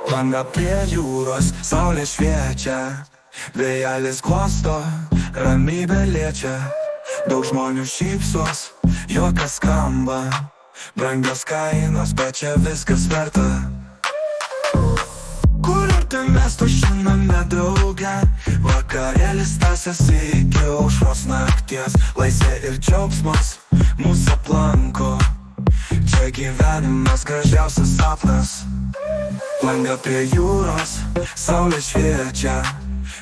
Banga prie jūros, saulė šviečia, vėjelis glosto, ramybė liečia. Daug žmonių šypsos, juokas skamba, brangios kainos, bet čia viskas verta. Kur mes tušiname drauge, vakarėlis tęsiasi iki aušros nakties. Laisvė ir džiaugsmas mūsų aplanko, čia gyvenimas gražiausias sapnas. Langą prie jūros, saulė šviečia,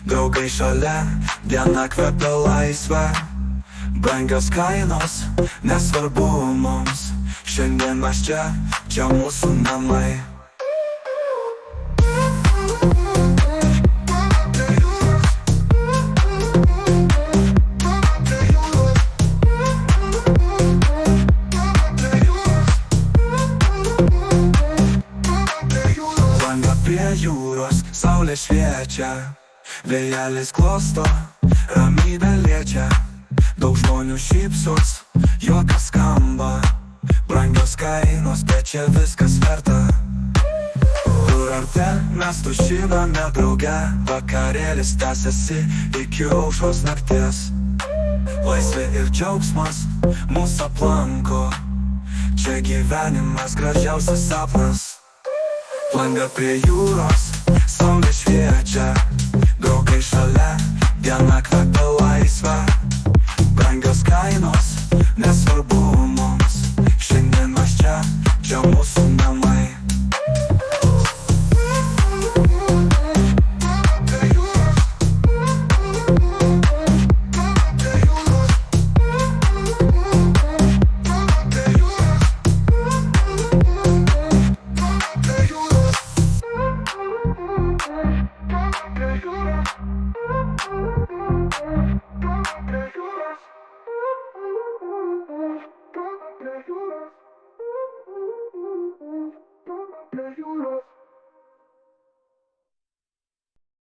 draugai šalia, diena kvepia laisvę. Brangios kainos, nesvarbu mums, šiandien mes čia mūsų namai. Prie jūros, saulė šviečia, vėjelis glosto, ramybė liečia. Daug žmonių šypsos, juokas skamba, brangios kainos, bet čia viskas verta. Kur ar ten mes tušiname drauge, vakarėlis tęsiasi iki aušros nakties. Laisvė ir džiaugsmas mūsų aplanko, čia gyvenimas gražiausias sapnas. Langą prie jūros, saulė šviečia, draugai šalia, diena kvepia laisvę. Brangios kainos,